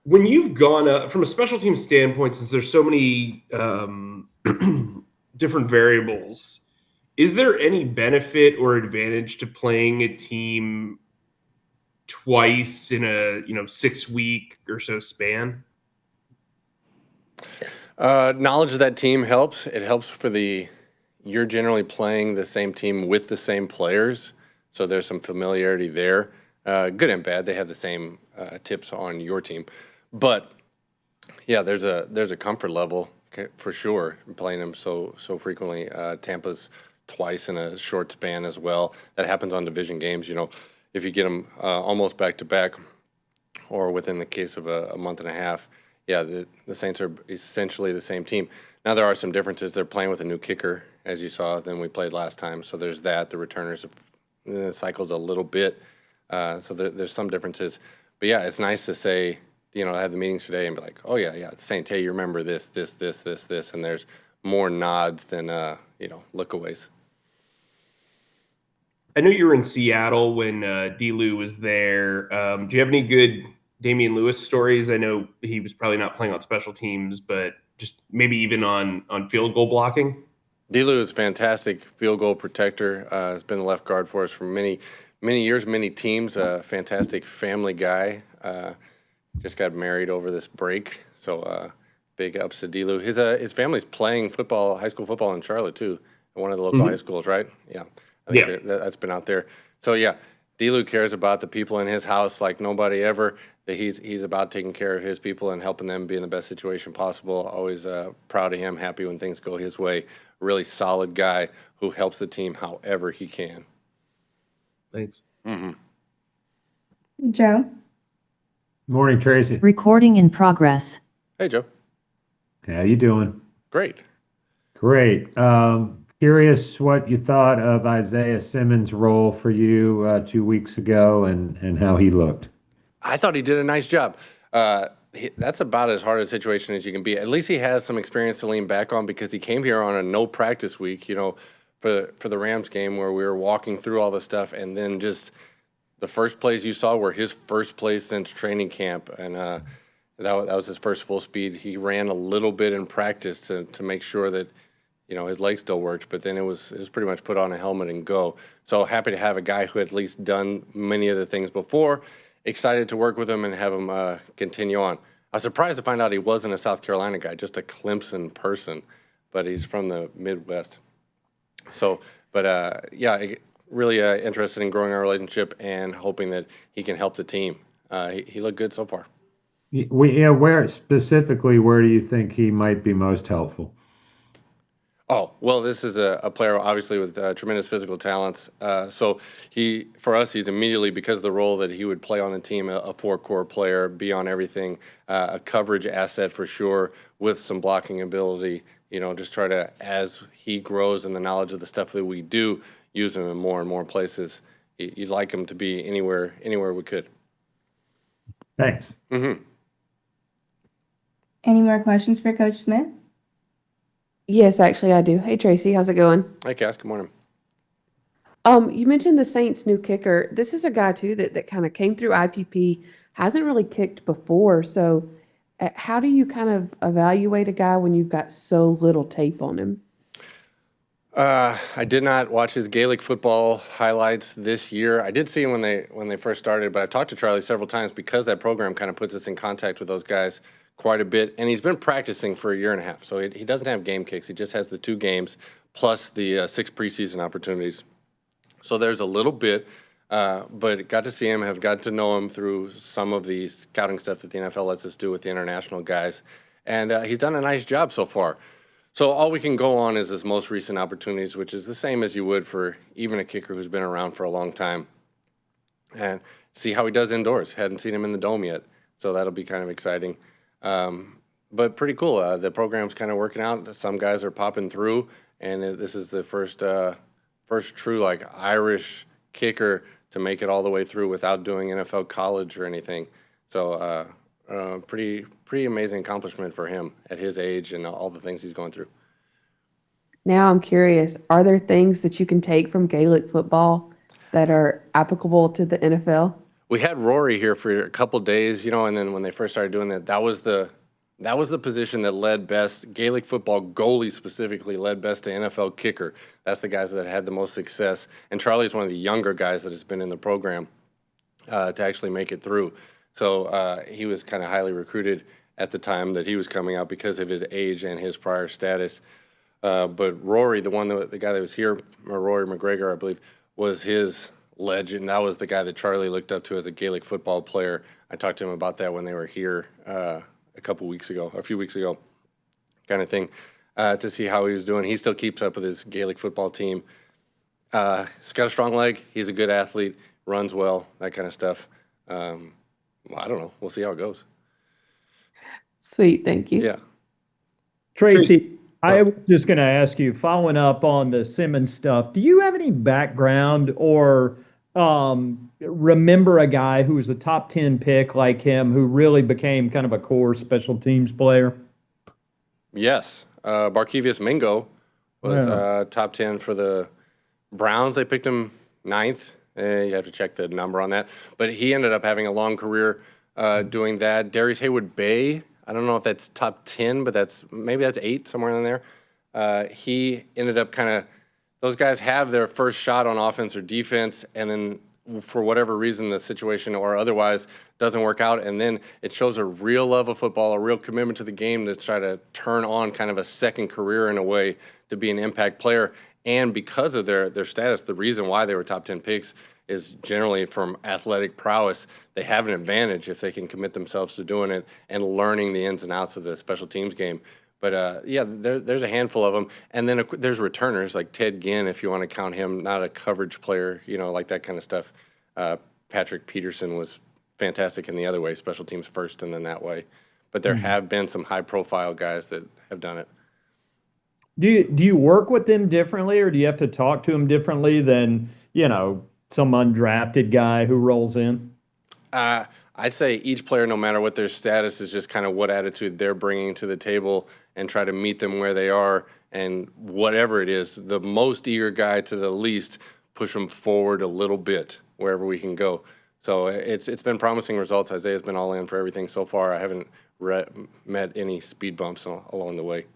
When you've gone from a special team standpoint, since there's so many different variables, is there any benefit or advantage to playing a team twice in a 6 week or so span? Knowledge of that team helps. It helps you're generally playing the same team with the same players, so there's some familiarity there. Good and bad, they have the same tips on your team, but yeah, there's a comfort level for sure playing them so frequently. Tampa's twice in a short span as well. That happens on division games. If you get them almost back to back, or within the case of a month and a half, yeah, the Saints are essentially the same team. Now there are some differences. They're playing with a new kicker, as you saw, than we played last time. So there's that. The returners have cycled a little bit. So there's some differences. But yeah, it's nice to say, have the meetings today and be like, oh yeah, Saint, hey, you remember this, and there's more nods than lookaways. I know you were in Seattle when D-Lou was there. Do you have any good Damian Lewis stories? I know he was probably not playing on special teams, but just maybe even on field goal blocking. D-Lou is a fantastic field goal protector. Has been the left guard for us for many, many years, many teams. Fantastic family guy. Just got married over this break, so big ups to D-Lou. His family's playing football, high school football in Charlotte too, at one of the local high schools, right? Yeah, I think Yeah. that's been out there. So yeah, D-Lou cares about the people in his house like nobody ever. That he's about taking care of his people and helping them be in the best situation possible. Always proud of him, happy when things go his way. Really solid guy who helps the team however he can. Thanks. Joe? Morning, Tracy. Recording in progress. Hey, Joe. How you doing? Great. Great. Curious what you thought of Isaiah Simmons' role for you 2 weeks ago and how he looked. I thought he did a nice job. That's about as hard a situation as you can be. At least he has some experience to lean back on because he came here on a no practice week, for the Rams game where we were walking through all the stuff, and then just the first plays you saw were his first plays since training camp, and that was his first full speed. He ran a little bit in practice to make sure that his legs still worked, but then it was pretty much put on a helmet and go. So happy to have a guy who had at least done many of the things before. Excited to work with him and have him continue on. I was surprised to find out he wasn't a South Carolina guy, just a Clemson person, but he's from the Midwest. So, but yeah, really interested in growing our relationship and hoping that he can help the team. He looked good so far. Where specifically, where do you think he might be most helpful? Oh, well, this is a player obviously with tremendous physical talents. So for us, he's immediately, because of the role that he would play on the team, a four-core player, be on everything, a coverage asset for sure, with some blocking ability. Just try to, as he grows in the knowledge of the stuff that we do, use him in more and more places. You'd like him to be anywhere we could. Thanks. Any more questions for Coach Smith? Yes, actually, I do. Hey, Tracy, how's it going? Hi, Cass. Good morning. You mentioned the Saints' new kicker. This is a guy too that kind of came through IPP, hasn't really kicked before. So, how do you kind of evaluate a guy when you've got so little tape on him? I did not watch his Gaelic football highlights this year. I did see him when they first started, but I've talked to Charlie several times because that program kind of puts us in contact with those guys quite a bit, and he's been practicing for a year and a half. So he doesn't have game kicks. He just has the 2 games plus the 6 preseason opportunities. So there's a little bit, but got to see him, have got to know him through some of the scouting stuff that the NFL lets us do with the international guys, and he's done a nice job so far. So all we can go on is his most recent opportunities, which is the same as you would for even a kicker who's been around for a long time, and see how he does indoors. Hadn't seen him in the dome yet, so that'll be kind of exciting. But pretty cool. The program's kind of working out. Some guys are popping through, and this is the first true like Irish kicker to make it all the way through without doing NFL college or anything. So pretty amazing accomplishment for him at his age and all the things he's going through. Now I'm curious, are there things that you can take from Gaelic football that are applicable to the NFL? We had Rory here for a couple days, and then when they first started doing that, that was the position that led best. Gaelic football goalie specifically led best to NFL kicker. That's the guys that had the most success. And Charlie's one of the younger guys that has been in the program to actually make it through. So he was kind of highly recruited at the time that he was coming out because of his age and his prior status. But Rory, the guy that was here, Rory McGregor, I believe, was his legend. That was the guy that Charlie looked up to as a Gaelic football player. I talked to him about that when they were here a few weeks ago, kind of thing, to see how he was doing. He still keeps up with his Gaelic football team. He's got a strong leg. He's a good athlete, runs well, that kind of stuff. I don't know. We'll see how it goes. Sweet, thank you. Yeah. Tracy, I was just going to ask you, following up on the Simmons stuff, do you have any background or remember a guy who was a top 10 pick like him who really became kind of a core special teams player? Yes. Barkevius Mingo was top 10 for the Browns. They picked him 9th. You have to check the number on that. But he ended up having a long career doing that. Darius Haywood-Bay, I don't know if that's top 10, but maybe that's 8, somewhere in there. He ended up those guys have their first shot on offense or defense, and then for whatever reason, the situation or otherwise doesn't work out. And then it shows a real love of football, a real commitment to the game to try to turn on kind of a second career in a way to be an impact player. And because of their status, the reason why they were top 10 picks is generally from athletic prowess. They have an advantage if they can commit themselves to doing it and learning the ins and outs of the special teams game. But there's a handful of them. And then there's returners like Ted Ginn, if you want to count him, not a coverage player, like that kind of stuff. Patrick Peterson was fantastic in the other way, special teams first and then that way. But there have been some high-profile guys that have done it. Do you work with them differently, or do you have to talk to them differently than, some undrafted guy who rolls in? I'd say each player, no matter what their status, is just kind of what attitude they're bringing to the table and try to meet them where they are. And whatever it is, the most eager guy to the least, push them forward a little bit wherever we can go. So it's been promising results. Isaiah's been all in for everything so far. I haven't met any speed bumps along the way.